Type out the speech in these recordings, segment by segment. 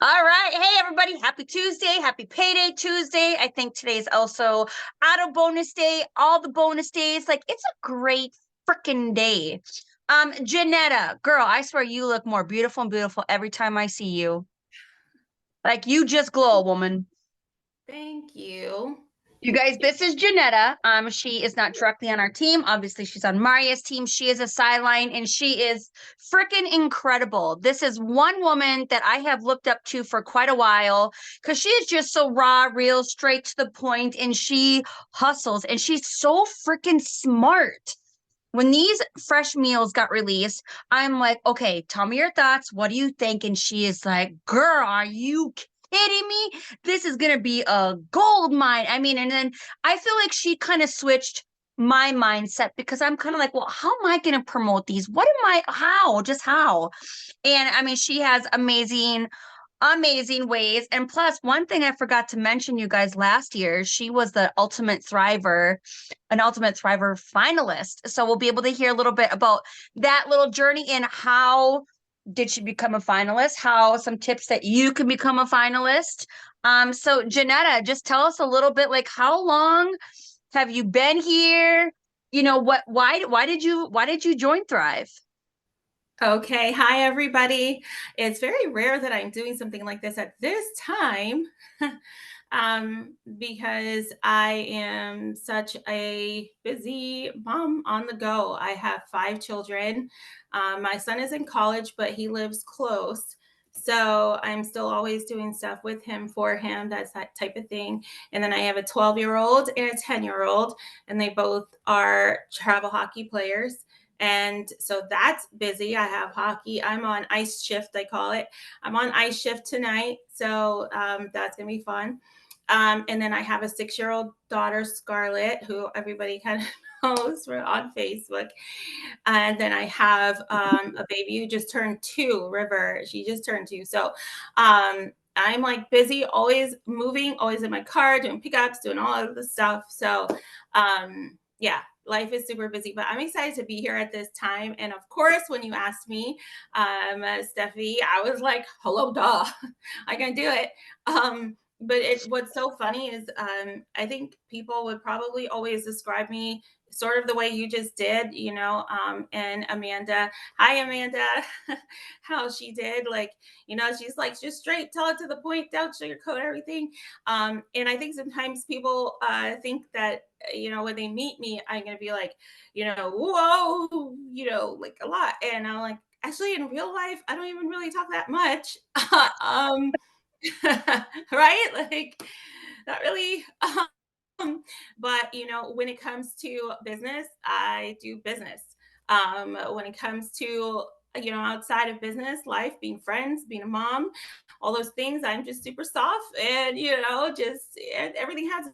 All right. Hey, everybody. Happy Tuesday. Happy Payday Tuesday. I think today's also auto bonus day, all the bonus days. Like, it's a great freaking day. Janetta, girl, I swear you look more beautiful and beautiful every time I see you. Like, you just glow, woman. Thank you. You guys, this is Janetta. She is not directly on our team. Obviously, she's on Maria's team. She is a sideline and she is freaking incredible. This is one woman that I have looked up to for quite a while because she is just so raw, real, straight to the point, and she hustles and she's so freaking smart. When these fresh meals got released, I'm like, okay, tell me your thoughts. What do you think? And she is like, girl, are you kidding me? This is gonna be a gold mine. I mean, and then I feel like she kind of switched my mindset because I'm kind of like, well, how am I gonna promote these? What am I, how? Just how? And I mean, she has amazing ways. And plus, one thing I forgot to mention, you guys, last year, she was the an Ultimate Thriver finalist. So we'll be able to hear a little bit about that little journey and how did she become a finalist, how some tips that you can become a finalist. So Janetta, just tell us a little bit like how long have you been here? You know what why did you join Thrive? Okay, hi everybody. It's very rare that I'm doing something like this at this time because I am such a busy mom on the go. I have 5 children. My son is in college, but he lives close. So I'm still always doing stuff with him, for him, that's that type of thing. And then I have a 12-year-old and a 10-year-old, and they both are travel hockey players. And so that's busy. I have hockey. I'm on ice shift, I call it. I'm on ice shift tonight. So that's going to be fun. And then I have a 6-year old daughter, Scarlett, who everybody kind of knows. We're on Facebook. And then I have a baby who just turned 2, River. She just turned 2. So I'm like busy, always moving, always in my car, doing pickups, doing all of the stuff. So yeah, life is super busy, but I'm excited to be here at this time. And of course, when you asked me, Steffi, I was like, hello, duh, I can do it. But what's so funny is I think people would probably always describe me sort of the way you just did, and Amanda, hi, Amanda, how she did, like, she's like, just straight, tell it to the point, don't sugarcoat everything. And I think sometimes people think that, when they meet me, I'm going to be like, whoa, like a lot. And I'm like, actually, in real life, I don't even really talk that much. um, right? Like, not really. But when it comes to business, I do business. When it comes to outside of business life, being friends, being a mom, all those things, I'm just super soft, and just and everything has.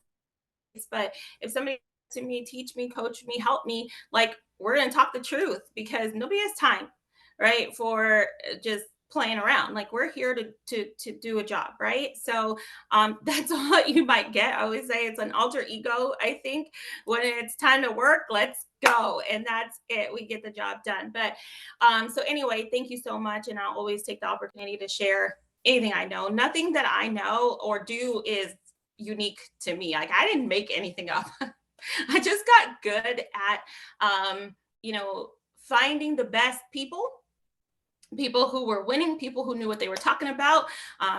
But if somebody to me, teach me, coach me, help me, like, we're gonna talk the truth because nobody has time, right, for just playing around. Like, we're here to do a job, right? So that's all you might get. I always say it's an alter ego. I think when it's time to work, let's go, and that's it. We get the job done. But so anyway, thank you so much, and I'll always take the opportunity to share anything I know. Nothing that I know or do is unique to me. Like, I didn't make anything up. I just got good at, finding the best people who were winning, people who knew what they were talking about,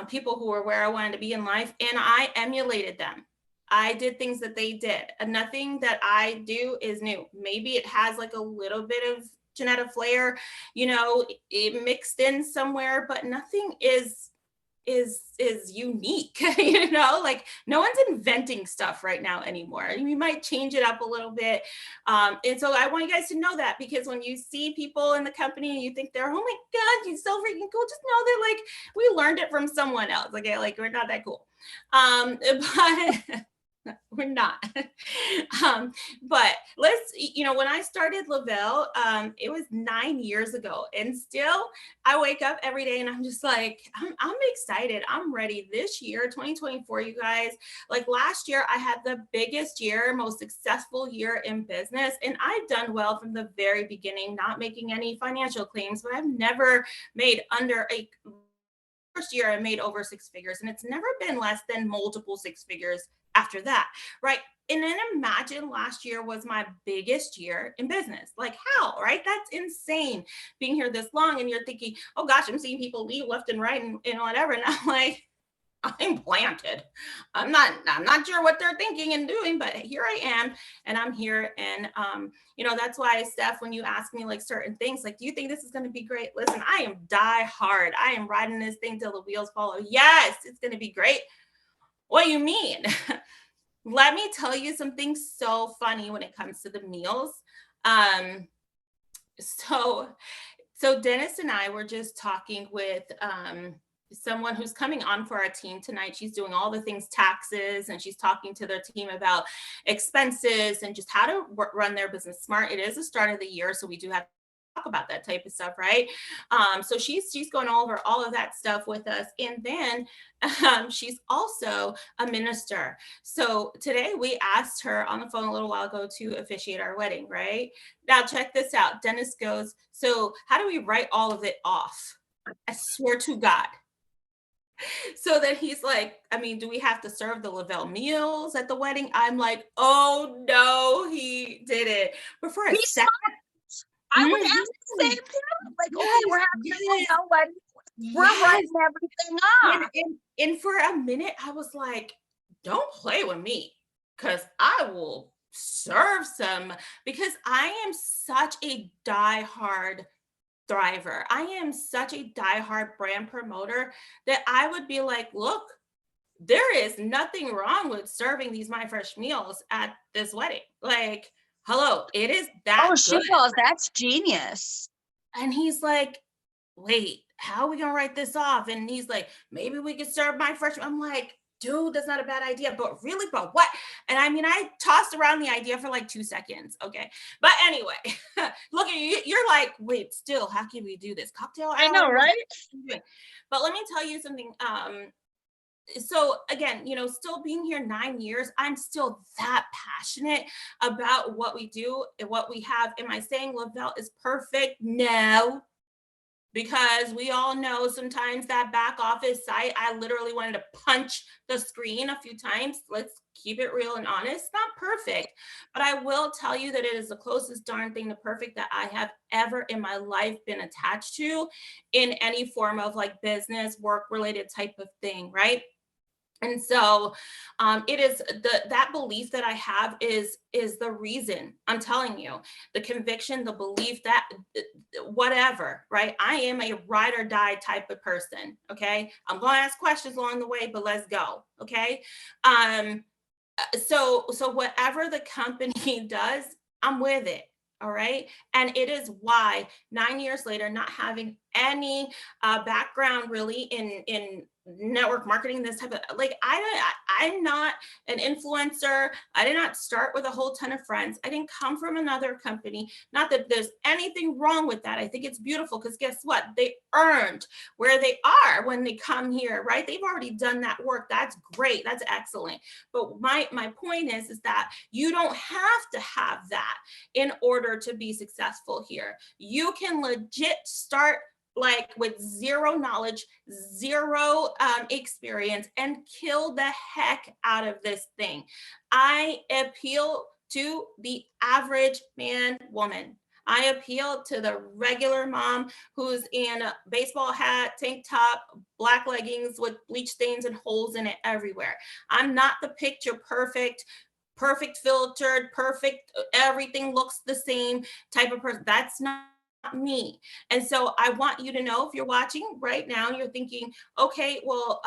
people who were where I wanted to be in life, and I emulated them. I did things that they did, and nothing that I do is new. Maybe it has like a little bit of Janetta flair, it mixed in somewhere, but nothing is unique. Like, no one's inventing stuff right now anymore. We might change it up a little bit, and so I want you guys to know that, because when you see people in the company and you think they're, oh my god, you're so freaking cool, just know they're like, we learned it from someone else. Okay, like, we're not that cool. But we're not. um, but when I started Lavelle, it was 9 years ago, and still I wake up every day and I'm just like, I'm excited. I'm ready. This year, 2024, you guys, like, last year, I had the biggest year, most successful year in business, and I've done well from the very beginning, not making any financial claims, but I've never made under a first year I made over 6 figures, and it's never been less than multiple 6 figures after that, right? And then imagine last year was my biggest year in business. Like, how, right? That's insane being here this long. And you're thinking, oh gosh, I'm seeing people leave left and right and whatever. And I'm like, I'm planted. I'm not sure what they're thinking and doing, but here I am, and I'm here. And that's why, Steph, when you ask me like certain things, like, do you think this is going to be great? Listen, I am die hard. I am riding this thing till the wheels fall off. Yes, it's going to be great. What do you mean? Let me tell you something so funny when it comes to the meals. So Dennis and I were just talking with someone who's coming on for our team tonight. She's doing all the things taxes, and she's talking to their team about expenses and just how to run their business smart. It is the start of the year, so we do have to talk about that type of stuff, right? So she's going over all of that stuff with us. And then she's also a minister. So today we asked her on the phone a little while ago to officiate our wedding, right? Now check this out. Dennis goes, so how do we write all of it off? I swear to God. So then he's like, I mean, do we have to serve the Lavelle meals at the wedding? I'm like, oh no, he did it. But for a second, I would ask the same thing. Like, okay, we're having a Lavelle wedding. We're writing everything up. And for a minute, I was like, don't play with me, because I will serve some, because I am such a diehard thriver. I am such a diehard brand promoter that I would be like, look, there is nothing wrong with serving these My Fresh meals at this wedding. Like, hello, it is that good. She goes, that's genius. And he's like, wait, how are we gonna write this off? And he's like, maybe we could serve My Fresh. I'm like, dude, that's not a bad idea, but really, but what? And I mean, I tossed around the idea for like 2 seconds. Okay. But anyway, look at you. You're like, wait, still, how can we do this? Cocktail hour? I know, right? But let me tell you something. So again, still being here 9 years, I'm still that passionate about what we do and what we have. Am I saying Lavelle is perfect? No. Because we all know sometimes that back office site, I literally wanted to punch the screen a few times. Let's keep it real and honest. Not perfect, but I will tell you that it is the closest darn thing to perfect that I have ever in my life been attached to in any form of like business, work related type of thing, right? And so it is that belief that I have is the reason. I'm telling you, the conviction, the belief, that whatever, right? I am a ride or die type of person. Okay. I'm going to ask questions along the way, but let's go. Okay. So whatever the company does, I'm with it. All right. And it is why 9 years later, not having any background really in network marketing, this type of like, I'm not an influencer. I did not start with a whole ton of friends. I didn't come from another company. Not that there's anything wrong with that. I think it's beautiful because guess what? They earned where they are when they come here, right? They've already done that work. That's great. That's excellent. But my point is that you don't have to have that in order to be successful here. You can legit start like with zero knowledge, zero experience, and kill the heck out of this thing. I appeal to the average man, woman. I appeal to the regular mom who's in a baseball hat, tank top, black leggings with bleach stains and holes in it everywhere. I'm not the picture perfect filtered, perfect, everything looks the same type of person. That's not me. And so I want you to know, if you're watching right now and you're thinking, okay, well,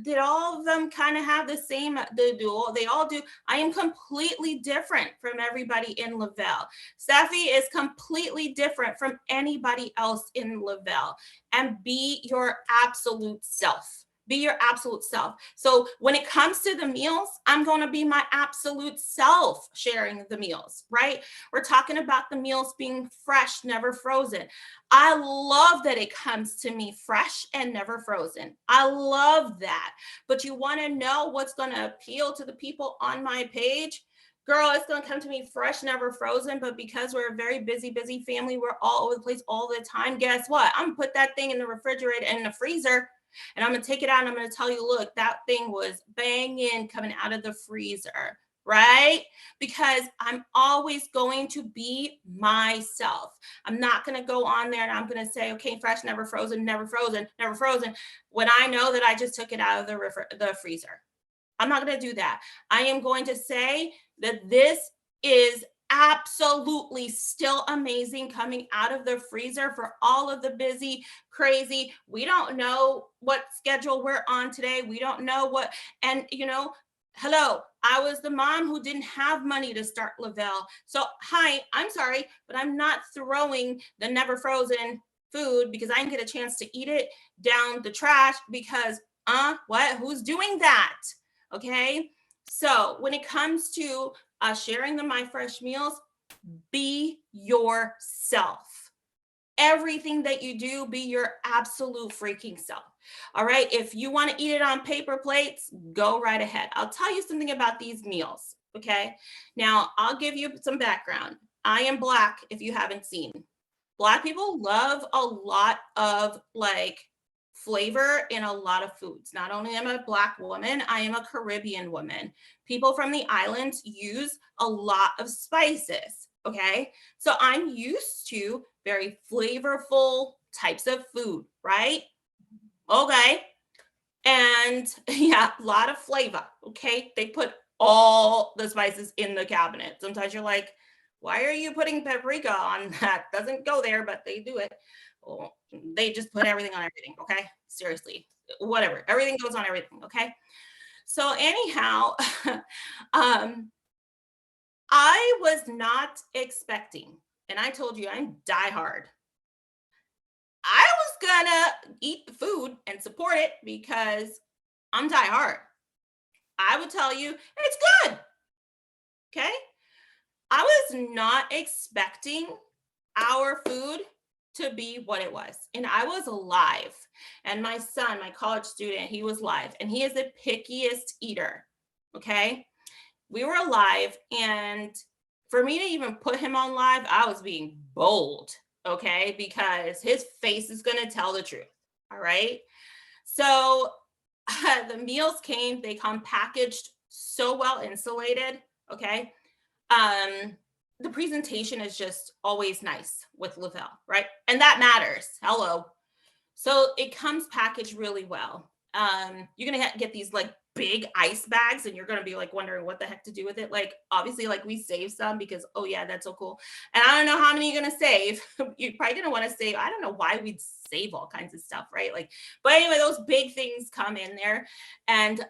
did all of them kind of have the same, they all do. I am completely different from everybody in Lavelle. Steffi is completely different from anybody else in Lavelle. And be your absolute self. Be your absolute self. So when it comes to the meals, I'm going to be my absolute self sharing the meals, right? We're talking about the meals being fresh, never frozen. I love that it comes to me fresh and never frozen. I love that. But you want to know what's going to appeal to the people on my page? Girl, it's going to come to me fresh, never frozen. But because we're a very busy family, we're all over the place all the time. Guess what? I'm going to put that thing in the refrigerator and in the freezer. And I'm going to take it out and I'm going to tell you, look, that thing was banging coming out of the freezer, right? Because I'm always going to be myself. I'm not going to go on there and I'm going to say, okay, fresh, never frozen, never frozen, never frozen, when I know that I just took it out of the freezer. I'm not going to do that. I am going to say that this is absolutely still amazing coming out of the freezer for all of the busy, crazy. We don't know what schedule we're on today. We don't know what, and hello, I was the mom who didn't have money to start Le-Vel. So, hi, I'm sorry, but I'm not throwing the never frozen food because I didn't get a chance to eat it down the trash because, what? Who's doing that? Okay. So, when it comes to sharing the My Fresh meals, be yourself. Everything that you do, be your absolute freaking self. All right. If you want to eat it on paper plates, go right ahead. I'll tell you something about these meals. Okay. Now, I'll give you some background. I am Black, if you haven't seen. Black people love a lot of like flavor in a lot of foods. Not only am I a Black woman, I am a Caribbean woman. People from the islands use a lot of spices. Okay. So I'm used to very flavorful types of food, right? Okay. And yeah, a lot of flavor. Okay. They put all the spices in the cabinet. Sometimes you're like, why are you putting paprika on that? Doesn't go there, but they do it. Oh, they just put everything on everything. Okay. Seriously. Whatever. Everything goes on everything. Okay. So, anyhow, I was not expecting, and I told you I'm diehard. I was gonna eat the food and support it because I'm diehard. I would tell you it's good. Okay. I was not expecting our food to be what it was. And I was live. And my son, my college student, he was live and he is the pickiest eater. Okay. We were live. And for me to even put him on live, I was being bold. Okay. Because his face is going to tell the truth. All right. So the meals came, they come packaged so well insulated. Okay. The presentation is just always nice with Le-Vel, right? And that matters. Hello. So it comes packaged really well. You're gonna get these like big ice bags, and you're gonna be like wondering what the heck to do with it. Like obviously, like we save some because oh yeah, that's so cool. And I don't know how many you're gonna save. You're probably gonna want to save. I don't know why we'd save all kinds of stuff, right? Like, but anyway, those big things come in there, and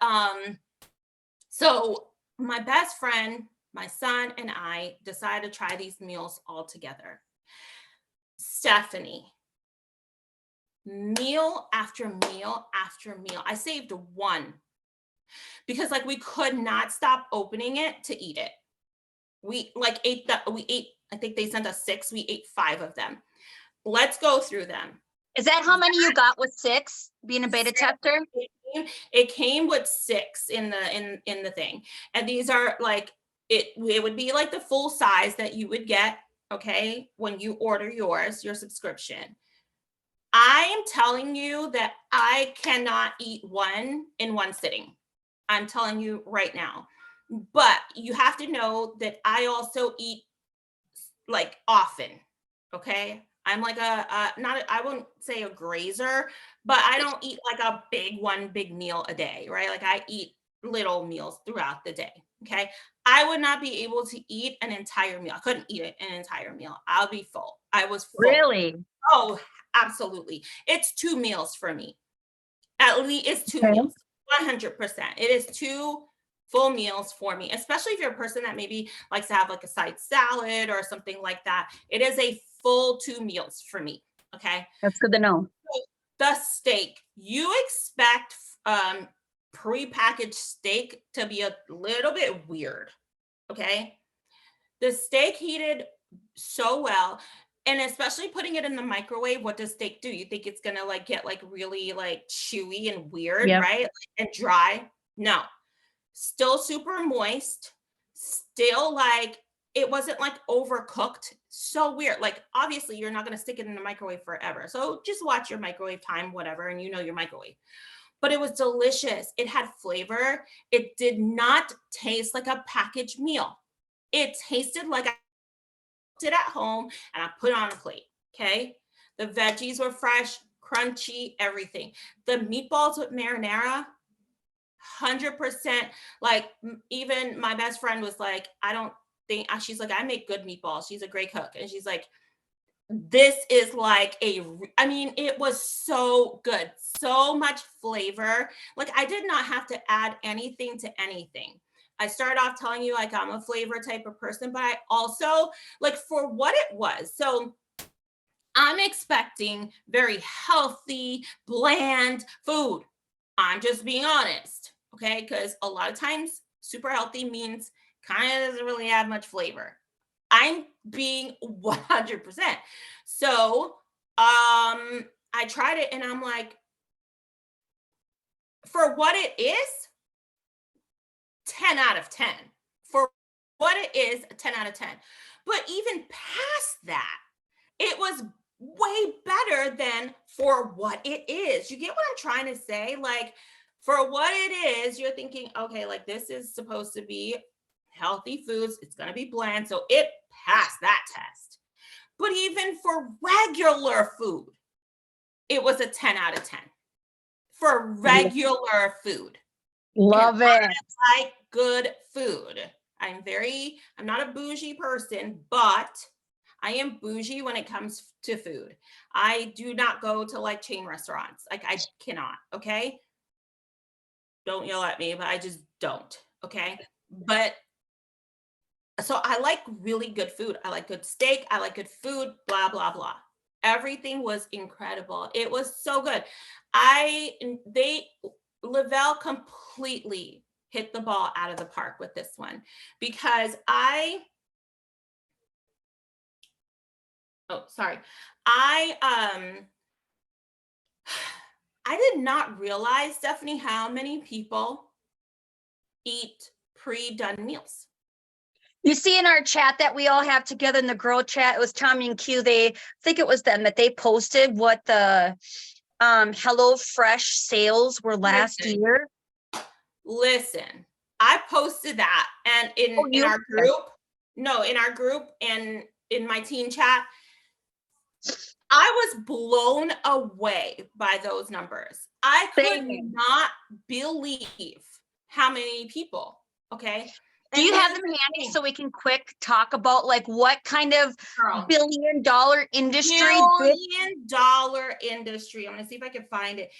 so my best friend, my son, and I decided to try these meals all together. Stephanie, meal after meal after meal. I saved one because like we could not stop opening it to eat it. We like we ate, I think they sent us 6, we ate 5 of them. Let's go through them. Is that how many you got with 6 being a beta tester? It came with 6 in the thing. And these are like it would be like the full size that you would get, okay, when you order your subscription. I am telling you that I cannot eat one in one sitting. I'm telling you right now. But you have to know that I also eat like often, okay? I'm like I wouldn't say a grazer, but I don't eat like a big meal a day, right? Like I eat little meals throughout the day, okay? I would not be able to eat an entire meal. I couldn't eat an entire meal. I'll be full. I was full. Really? Oh, absolutely. It's 2 meals for me. At least it's 2 Okay. meals. 100%. It is 2 full meals for me, especially if you're a person that maybe likes to have like a side salad or something like that. It is a full 2 meals for me. Okay. That's good to know. The steak, you expect prepackaged steak to be a little bit weird. Okay. The steak heated so well. And especially putting it in the microwave, what does steak do? You think it's gonna like get like really like chewy and weird, Yep. right? And dry? No. Still super moist, still like it wasn't like overcooked. So weird. Like obviously you're not going to stick it in the microwave forever. So just watch your microwave time, whatever, and you know your microwave. But it was delicious. It had flavor. It did not taste like a packaged meal. It tasted like I did at home and I put it on a plate. Okay. The veggies were fresh, crunchy, everything. The meatballs with marinara, 100%. Like even my best friend was like, I don't think, she's like, I make good meatballs. She's a great cook. And she's like, this is like I mean, it was so good, so much flavor. Like I did not have to add anything to anything. I started off telling you like I'm a flavor type of person, but I also like for what it was. So I'm expecting very healthy, bland food. I'm just being honest, okay? Because a lot of times super healthy means kind of doesn't really have much flavor. I'm being 100%. So, I tried it and I'm like, for what it is, 10 out of 10. For what it is, a 10 out of 10. But even past that, it was way better than for what it is. You get what I'm trying to say? Like, for what it is, you're thinking, okay, like this is supposed to be healthy foods. It's going to be bland. So it passed that test. But even for regular food, it was a 10 out of 10 for regular food. Love and it. I like good food. I'm not a bougie person, but I am bougie when it comes to food. I do not go to like chain restaurants. Like I cannot, okay? Don't yell at me, but I just don't, okay? But so I like really good food. I like good steak. I like good food, blah, blah, blah. Everything was incredible. It was so good. Lavelle completely hit the ball out of the park with this one because sorry. I I did not realize, Stephanie, how many people eat pre-done meals. You see in our chat that we all have together in the girl chat, it was Tommy and Q. I think it was them that they posted what the Hello Fresh sales were last year. Listen, I posted that and in our group, in our group and in my teen chat, I was blown away by those numbers. I could not believe how many people, okay? Do you have them handy so we can quick talk about like what kind of billion-dollar industry? Billion-dollar industry. I'm gonna see if I can find it.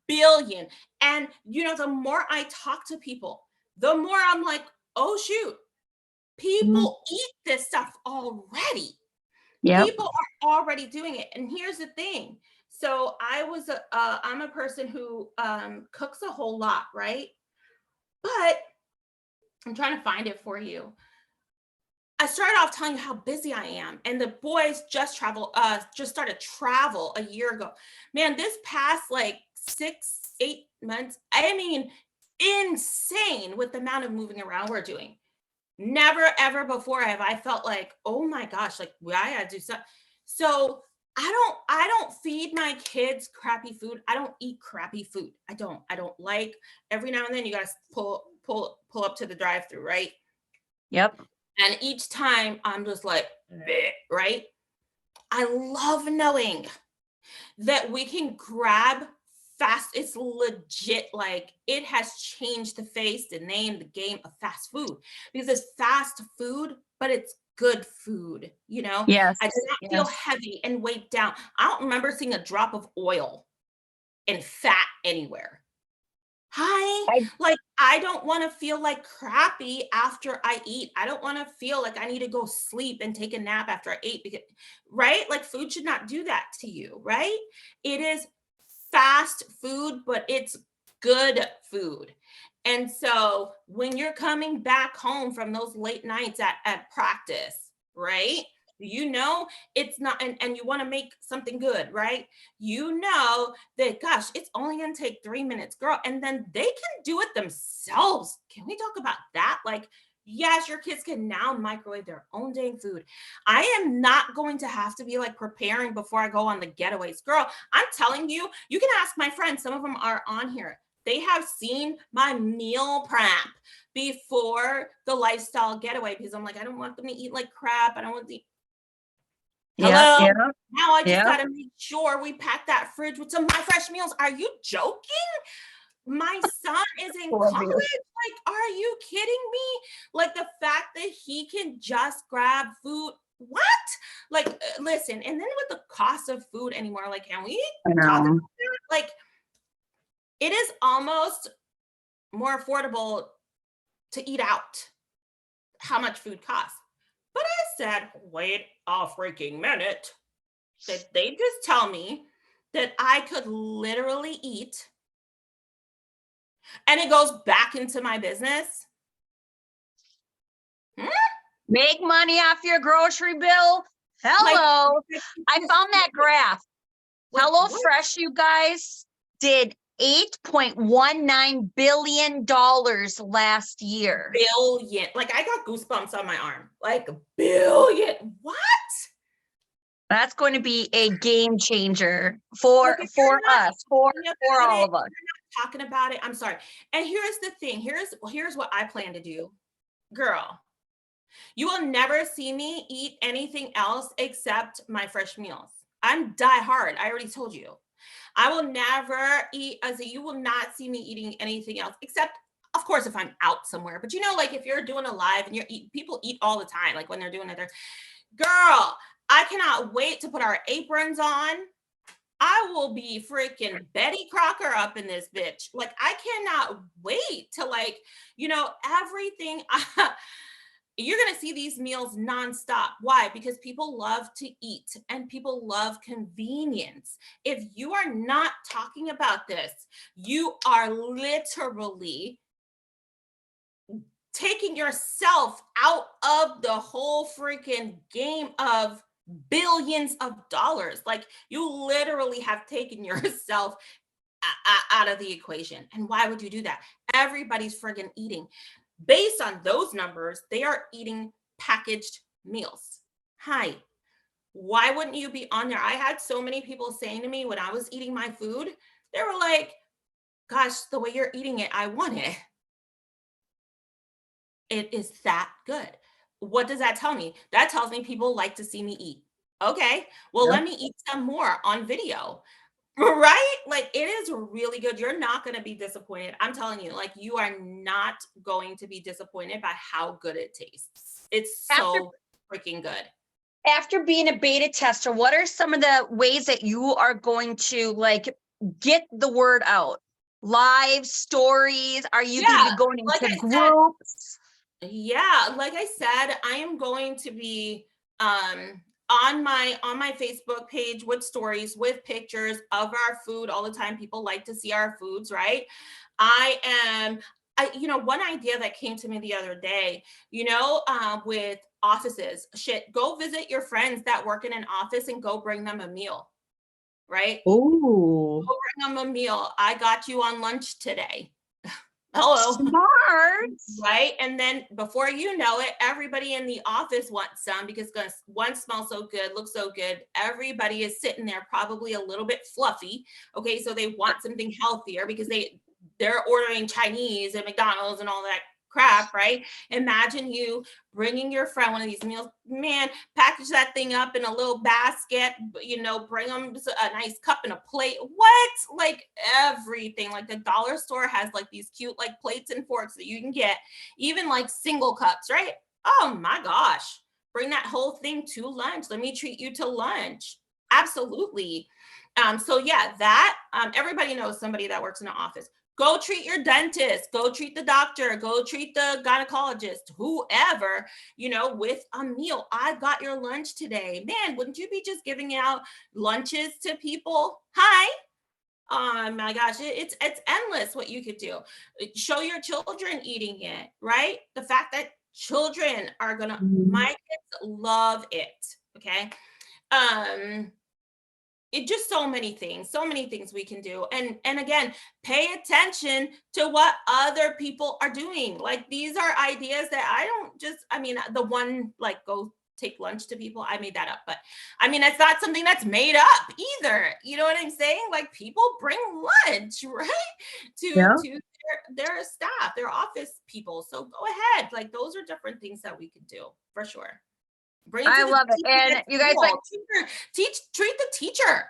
Billion. And you know, the more I talk to people, the more I'm like, oh shoot, people eat this stuff already. Yep. People are already doing it. And here's the thing. So I'm a person who cooks a whole lot, right? But I'm trying to find it for you. I started off telling you how busy I am, and the boys just started travel a year ago. Man, this past like 6-8 months, I mean, insane with the amount of moving around we're doing. Never ever before have I felt like, oh my gosh, like I gotta do something. So I don't feed my kids crappy food. I don't eat crappy food. I don't like. Every now and then you gotta pull up to the drive-through, right? Yep. And each time I'm just like, bleh, right? I love knowing that we can grab fast. It's legit, like it has changed the face, the name, the game of fast food because it's fast food, but it's good food, you know? Yes. I did not feel heavy and weighed down. I don't remember seeing a drop of oil and fat anywhere. Like I don't want to feel like crappy after I eat. I don't want to feel like I need to go sleep and take a nap after I ate because, right? Like food should not do that to you, right? It is fast food, but it's good food. And so when you're coming back home from those late nights at practice, right? You know, it's not, and you want to make something good, right? You know that, gosh, it's only going to take 3 minutes, girl. And then they can do it themselves. Can we talk about that? Like Yes, your kids can now microwave their own dang food. I am not going to have to be like preparing before I go on the getaways. Girl, I'm telling you, you can ask my friends. Some of them are on here. They have seen my meal prep before the lifestyle getaway because I'm like, I don't want them to eat like crap. I don't want to. Yeah, Hello. yeah, Now I just yeah. got to make sure we pack that fridge with some My Fresh meals. Are you joking? My son is in Love college. you. Like, are you kidding me? Like the fact that he can just grab food. What? Like, listen, and then with the cost of food anymore, like, can we I talk about know. that? Like, it is almost more affordable to eat out, how much food costs. But I said, wait a freaking minute. Did they just tell me that I could literally eat and it goes back into my business? Hmm? Make money off your grocery bill. Like, Hello. I found that graph. like what? HelloFresh, you guys, did $8.19 billion last year. Billion. Like I got goosebumps on my arm. Like billion. What? That's going to be a game changer Like for if you're not us, for talking about all it, of us. talking about it. I'm sorry. And here's the thing. Here's what I plan to do. Girl, you will never see me eat anything else except my fresh meals. I'm die hard. I already told you. I will never eat as a, you will not see me eating anything else except of course if I'm out somewhere. But you know, like if you're doing a live and people eat all the time, like when they're doing it, they're girl, I cannot wait to put our aprons on. I will be freaking Betty Crocker up in this bitch. Like I cannot wait to like, everything. You're going to see these meals nonstop. Why? Because people love to eat and people love convenience. If you are not talking about this, you are literally taking yourself out of the whole freaking game of billions of dollars. Like you literally have taken yourself out of the equation. And why would you do that? Everybody's friggin' eating. Based on those numbers, they are eating packaged meals. Hi, why wouldn't you be on there? I had so many people saying to me when I was eating my food, they were like, gosh, the way you're eating it, I want it. It is that good. What does that tell me? That tells me people like to see me eat. Okay, well, Yep. let me eat some more on video. Right? Like it is really good. You're not going to be disappointed. I'm telling you, like you are not going to be disappointed by how good it tastes. It's After so freaking good. after being a beta tester, what are some of the ways that you are going to like get the word out? Live stories? Are you going to Yeah, be going like into I said, groups? yeah, like I said, I am going to be on my Facebook page with stories with pictures of our food all the time. People like to see our foods, right? I am one idea that came to me the other day, with offices, shit, go visit your friends that work in an office and go bring them a meal, right? Oh, Go bring them a meal. I got you on lunch today. Hello. smart. Right. And then before you know it, everybody in the office wants some because one smells so good, looks so good. Everybody is sitting there probably a little bit fluffy. Okay. So they want something healthier because they're ordering Chinese and McDonald's and all that crap, right? Imagine you bringing your friend one of these meals, man, package that thing up in a little basket, bring them a nice cup and a plate. What? Like everything. Like the dollar store has like these cute like plates and forks that you can get, even like single cups, right? Oh my gosh. Bring that whole thing to lunch. Let me treat you to lunch. Absolutely. So yeah, that everybody knows somebody that works in an office. Go treat your dentist, go treat the doctor, go treat the gynecologist, whoever, with a meal. I got your lunch today. Man, wouldn't you be just giving out lunches to people? Hi. Oh my gosh, it's endless what you could do. Show your children eating it, right? The fact that children are gonna, my Mhm. kids love it. Okay. Um, it just so many things we can do. And again, pay attention to what other people are doing. Like these are ideas that I don't just, I mean, the one like go take lunch to people, I made that up, but I mean, it's not something that's made up either. You know what I'm saying? Like people bring lunch, right? To their staff, their office people. So go ahead. Like those are different things that we could do for sure. Bring it I to the love it. teacher And at you guys like, school. Treat the teacher.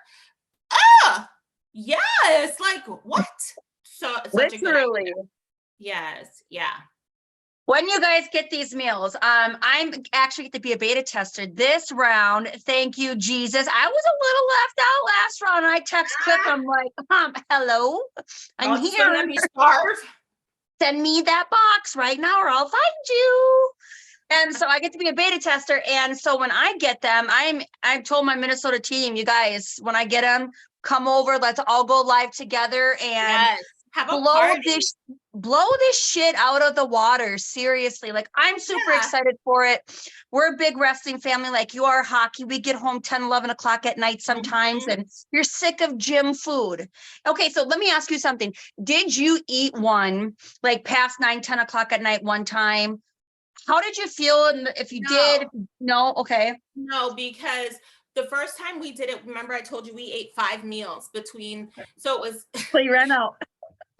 Ah, yes. Like what? So such a good idea. literally. Yes. Yeah. When you guys get these meals, I'm actually get to be a beta tester this round. Thank you, Jesus. I was a little left out last round. And I text Cliff. I'm like, hello, I'm Don't here. let me starve. Send me that box right now, or I'll find you. And so I get to be a beta tester. And so when I get them, I've told my Minnesota team, you guys, when I get them, come over. Let's all go live together and Yes. Have a blow party. this shit out of the water. Seriously. Like I'm super excited for it. We're a big wrestling family, like you are hockey. We get home 10, 11 o'clock at night sometimes, and you're sick of gym food. Okay, so let me ask you something. Did you eat one like past 9, 10 o'clock at night one time? How did you feel? And if you did, no, okay. No, because the first time we did it, remember I told you we ate 5 meals between, so So you ran out.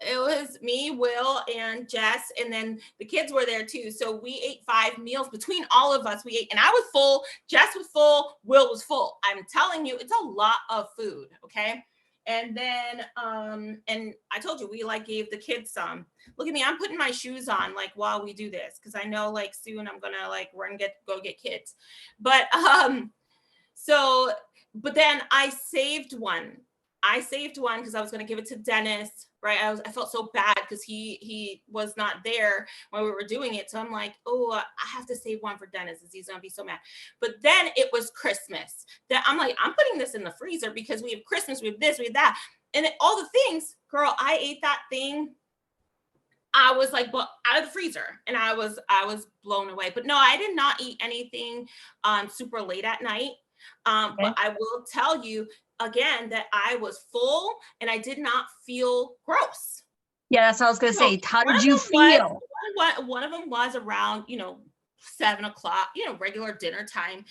it was me, Will, and Jess, and then the kids were there too. So we ate 5 meals between all of us. We ate, and I was full, Jess was full, Will was full. I'm telling you, it's a lot of food. Okay. And then and I told you we like gave the kids some. Look at me, I'm putting my shoes on like while we do this because I know like soon I'm gonna like run go get kids. But so but then I saved one. Because I was gonna give it to Dennis, right? I felt so bad because he was not there when we were doing it. So I'm like, oh, I have to save one for Dennis because he's gonna be so mad. But then it was Christmas. That I'm like, I'm putting this in the freezer because we have Christmas, we have this, we have that. And then all the things, girl, I ate that thing. I was like, but out of the freezer, and I was blown away. But no, I did not eat anything super late at night. But I will tell you again that I was full and I did not feel gross. Yeah, that's what I was gonna say. How One did of you them was feel? one of them was around 7 o'clock, regular dinner time,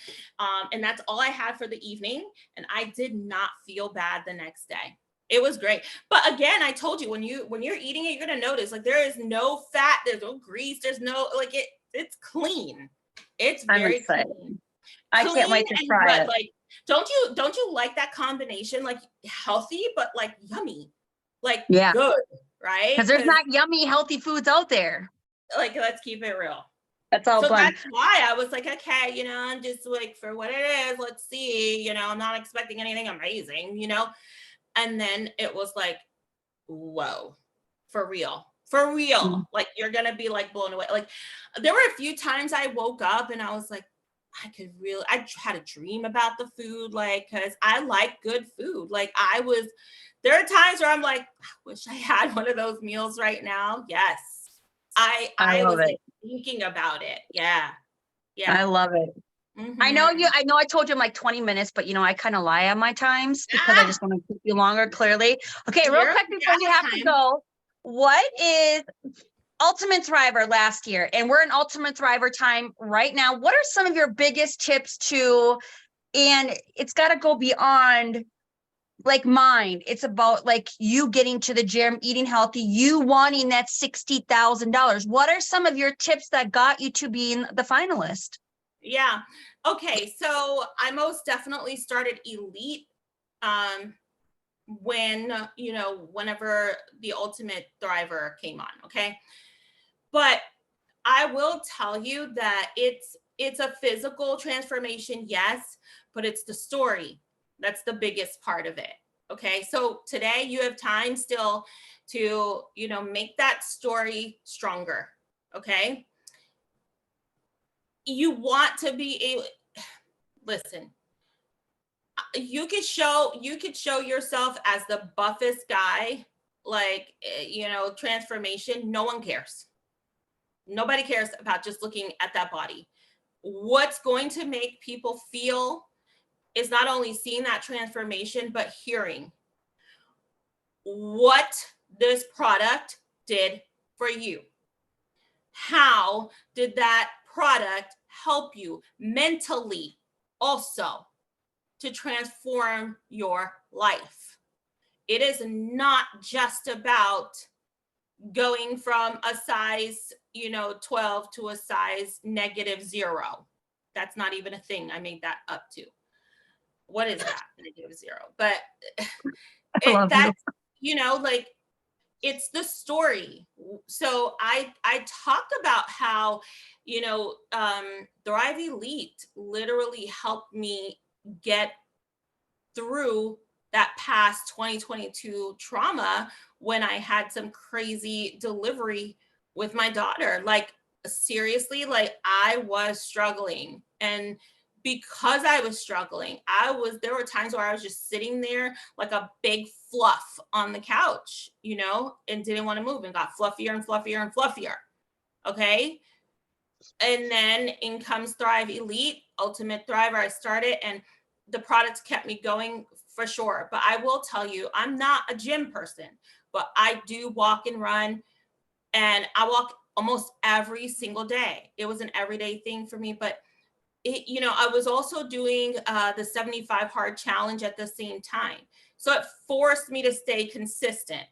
and that's all I had for the evening, and I did not feel bad the next day. It was great. But again, I told you when you're eating it, you're gonna notice like there is no fat, there's no grease, there's no like it's clean. It's I'm very excited. clean. I can't wait to And try it. like don't you like that combination? Like healthy, but like yummy. Like Yeah, good, right? because there's not yummy, healthy foods out there. Like let's keep it real. That's all So blend. that's why I was like, okay, I'm just like for what it is, let's see, I'm not expecting anything amazing, And then it was like, whoa, for real. For real. Like you're gonna be like blown away. Like there were a few times I woke up and I was like, I had a dream about the food, like, because I like good food. Like there are times where I'm like, I wish I had one of those meals right now. Yes. I love was it. like thinking about it. Yeah. I love it. I know I told you I'm like 20 minutes, but I kind of lie on my times because I just want to keep you longer, clearly. Okay, real quick before you have to go, what is Ultimate Thriver last year? And we're in Ultimate Thriver time right now. What are some of your biggest tips and it's got to go beyond like mind. It's about like you getting to the gym, eating healthy, you wanting that $60,000. What are some of your tips that got you to being the finalist? Yeah. Okay. So I most definitely started Elite whenever the Ultimate Thriver came on. Okay. But I will tell you that it's a physical transformation, yes, but it's the story. That's the biggest part of it. Okay. So today you have time still to, make that story stronger. Okay. You want to be able, listen, you could show yourself as the buffest guy, like, transformation. No one cares. Nobody cares about just looking at that body. What's going to make people feel is not only seeing that transformation, but hearing what this product did for you. How did that product help you mentally also to transform your life? It is not just about going from a size, 12 to a size -0. That's not even a thing. I made that up too. What is that? -0. But I love you. that's, like, it's the story. So I talked about how, Thrive Elite literally helped me get through that past 2022 trauma when I had some crazy delivery with my daughter. Like, seriously, like, I was struggling. And because I was struggling, there were times where I was just sitting there like a big fluff on the couch, and didn't want to move, and got fluffier and fluffier and fluffier. Okay. And then in comes Thrive Elite, Ultimate Thriver. I started, and the products kept me going for sure. But I will tell you, I'm not a gym person, but I do walk and run, and I walk almost every single day. It was an everyday thing for me. But I was also doing the 75 hard challenge at the same time. So it forced me to stay consistent.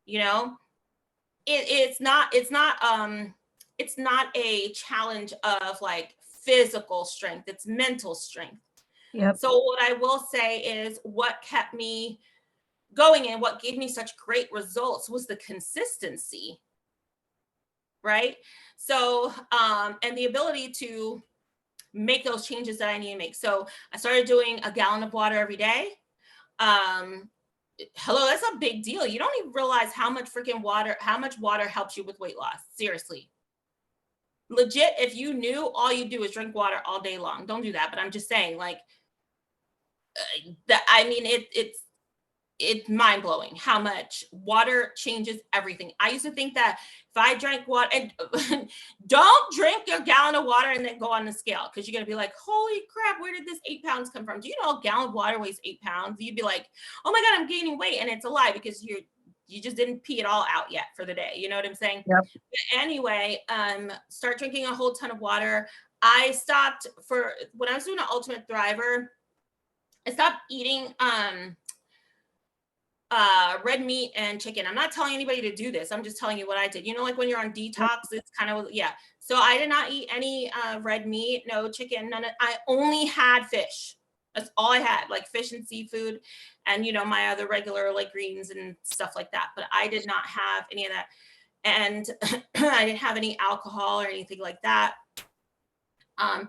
It's not a challenge of like physical strength, it's mental strength. Yep. So what I will say is what kept me going and what gave me such great results was the consistency, right? So and the ability to make those changes that I need to make. So I started doing a gallon of water every day. Hello, that's a big deal. You don't even realize how much water helps you with weight loss. Seriously. Legit, if you knew, all you do is drink water all day long. Don't do that. But I'm just saying, like, that. I mean, it's mind blowing how much water changes everything. I used to think that if I drank water, and don't drink your gallon of water and then go on the scale, because you're gonna be like, holy crap, where did this 8 pounds come from? Do you know a gallon of water weighs 8 pounds? You'd be like, oh my God, I'm gaining weight. And it's a lie, because you just didn't pee it all out yet for the day. You know what I'm saying? Yep. But anyway, start drinking a whole ton of water. I stopped when I was doing an Ultimate Thriver, I stopped eating red meat and chicken. I'm not telling anybody to do this. I'm just telling you what I did. Like when you're on detox, it's kind of, yeah. So I did not eat any red meat, no chicken, I only had fish. That's all I had, like fish and seafood, and my other regular like greens and stuff like that. But I did not have any of that. And I didn't have any alcohol or anything like that. And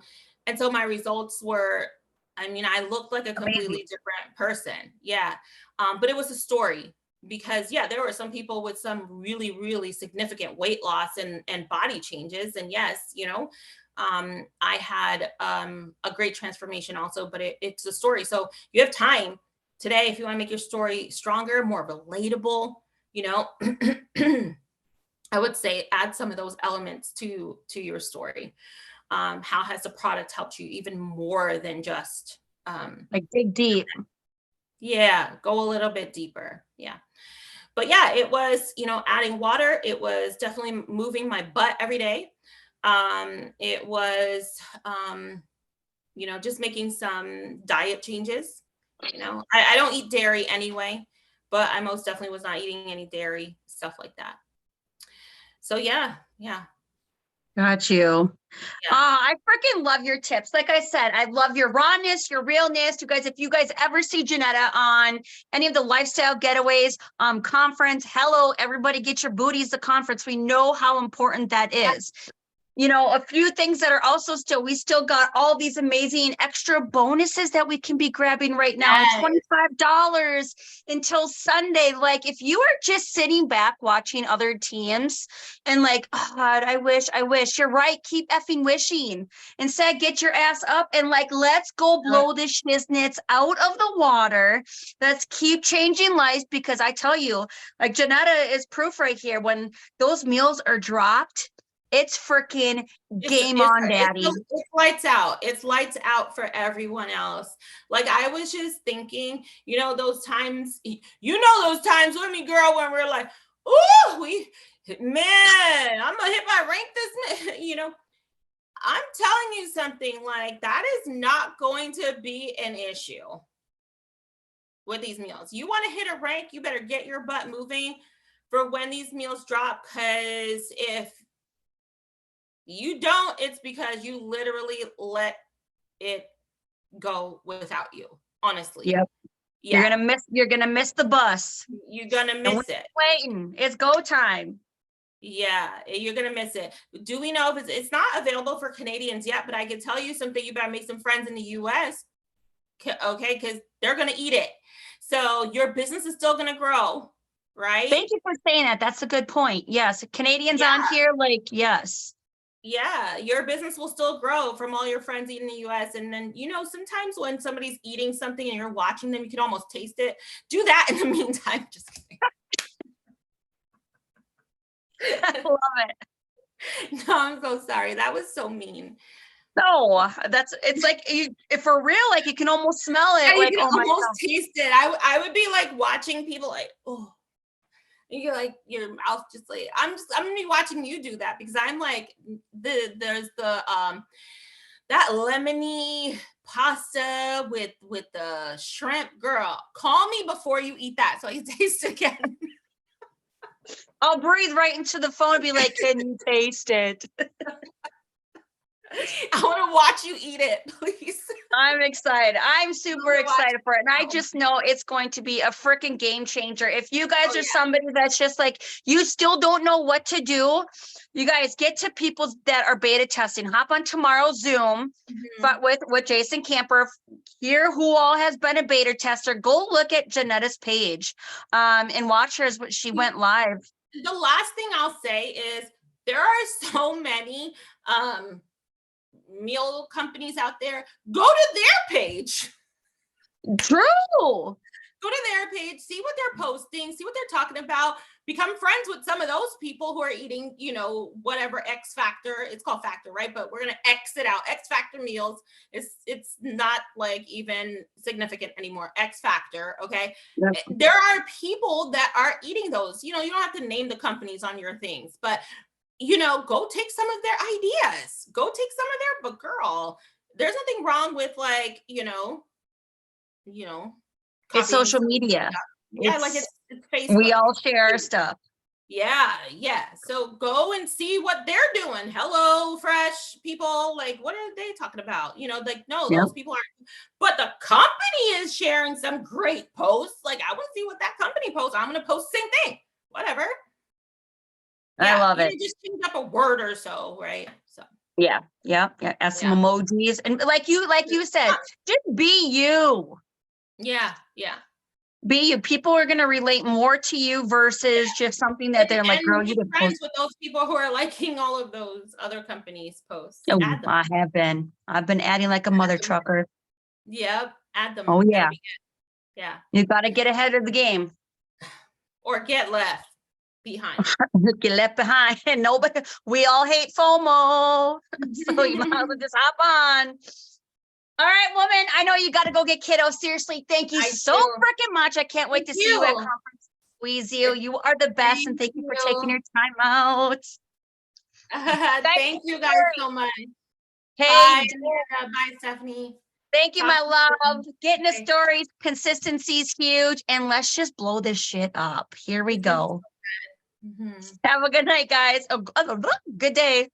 so my results were, I looked like a completely different person. Yeah. But it was a story, because there were some people with some really, really significant weight loss and body changes. And yes, I had a great transformation also, but it's a story. So you have time today, if you want to make your story stronger, more relatable, I would say add some of those elements to your story. How has the product helped you even more than just like dig deep? Yeah, go a little bit deeper. Yeah. But yeah, it was, adding water. It was definitely moving my butt every day. It was, just making some diet changes. I don't eat dairy anyway, but I most definitely was not eating any dairy, stuff like that. So yeah. Got you. Yeah. I freaking love your tips. Like I said, I love your rawness, your realness. You guys, if you guys ever see Janetta on any of the Lifestyle Getaways conference, hello, everybody, get your booties to conference. We know how important that is. A few things that are also we still got all these amazing extra bonuses that we can be grabbing right now. Yes. $25 until Sunday. Like, if you are just sitting back watching other teams and like, oh God, I wish, you're right. Keep effing wishing. Instead, get your ass up and like, let's go blow this shiznits out of the water. Let's keep changing lives, because I tell you, like, Janetta is proof right here. When those meals are dropped, It's freaking It's game it's on, daddy. it's lights out. It's lights out for everyone else. Like I was just thinking, those times, those times with me, girl, when we're like, "Ooh, man, I'm gonna hit my rank this." I'm telling you something, like that is not going to be an issue with these meals. You want to hit a rank, you better get your butt moving for when these meals drop. Because if you don't, it's because you literally let it go without you. Honestly. Yep. Yeah. You're gonna miss the bus. You're gonna And miss we're it. waiting. It's go time. Yeah, you're gonna miss it. Do we know if it's not available for Canadians yet? But I can tell you something. You better make some friends in the US. Okay, because they're gonna eat it. So your business is still gonna grow, right? Thank you for saying that. That's a good point. Yes. Canadians Yeah. on here, like, yes. Yeah, your business will still grow from all your friends eating in the US. And then, sometimes when somebody's eating something and you're watching them, you can almost taste it. Do that in the meantime. Just kidding. I love it. No, I'm so sorry. That was so mean. No, it's like for real, like you can almost smell it. Yeah, Like, you oh can my almost God. taste it. I would be like watching people like, oh, you're like your mouth just like I'm gonna be watching you do that, because I'm like there's the that lemony pasta with the shrimp. Girl, call me before you eat that so I can taste it again. I'll breathe right into the phone and be like, can you taste it? I want to watch you eat it, please. I'm excited. I'm super excited for it. And I it. just know it's going to be a freaking game changer. If you guys Oh, are yeah. somebody that's just like, you still don't know what to do, you guys get to people that are beta testing. Hop on tomorrow's Zoom but with Jason Camper. Hear who all has been a beta tester. Go look at Janetta's page and watch her as she went live. The last thing I'll say is there are so many meal companies out there. Go to their page. True. Go to their page, see what they're posting, see what they're talking about. Become friends with some of those people who are eating, whatever X Factor. It's called Factor, right? But we're gonna X it out. X Factor meals. It's not like even significant anymore. X Factor, okay? Yep. There are people that are eating those. You don't have to name the companies on your things, but go take some of their ideas. Go take some of their, but girl, there's nothing wrong with like, it's social media. Yeah, it's Facebook. We all share our stuff. Yeah. So go and see what they're doing. Hello, Fresh people. Like, what are they talking about? No, those people aren't. But the company is sharing some great posts. Like, I want to see what that company posts. I'm going to post the same thing. Whatever. I love it. Just change up a word or so, right? So. Yeah. Add some emojis, and like you said, just be you. Yeah. Be you. People are going to relate more to you versus just something that they're like, girl, you didn't friends with those people who are liking all of those other companies' posts. Oh, I have been. I've been adding like a mother trucker. Yep. Add them. Oh, yeah. Yeah. You got to get ahead of the game. Or get left behind. Get left behind. And nobody, we all hate FOMO. So you might as well just hop on. All right, woman. I know you got to go get kiddo. Seriously, thank you so freaking much. I can't wait to see you at conference. Squeeze you. You are the best, and thank you for taking your time out. Thank you guys so much. Hey, bye, Stephanie. Thank you, my love. Getting the stories, consistency is huge, and let's just blow this shit up. Here we go. Have a good night, guys. Good day.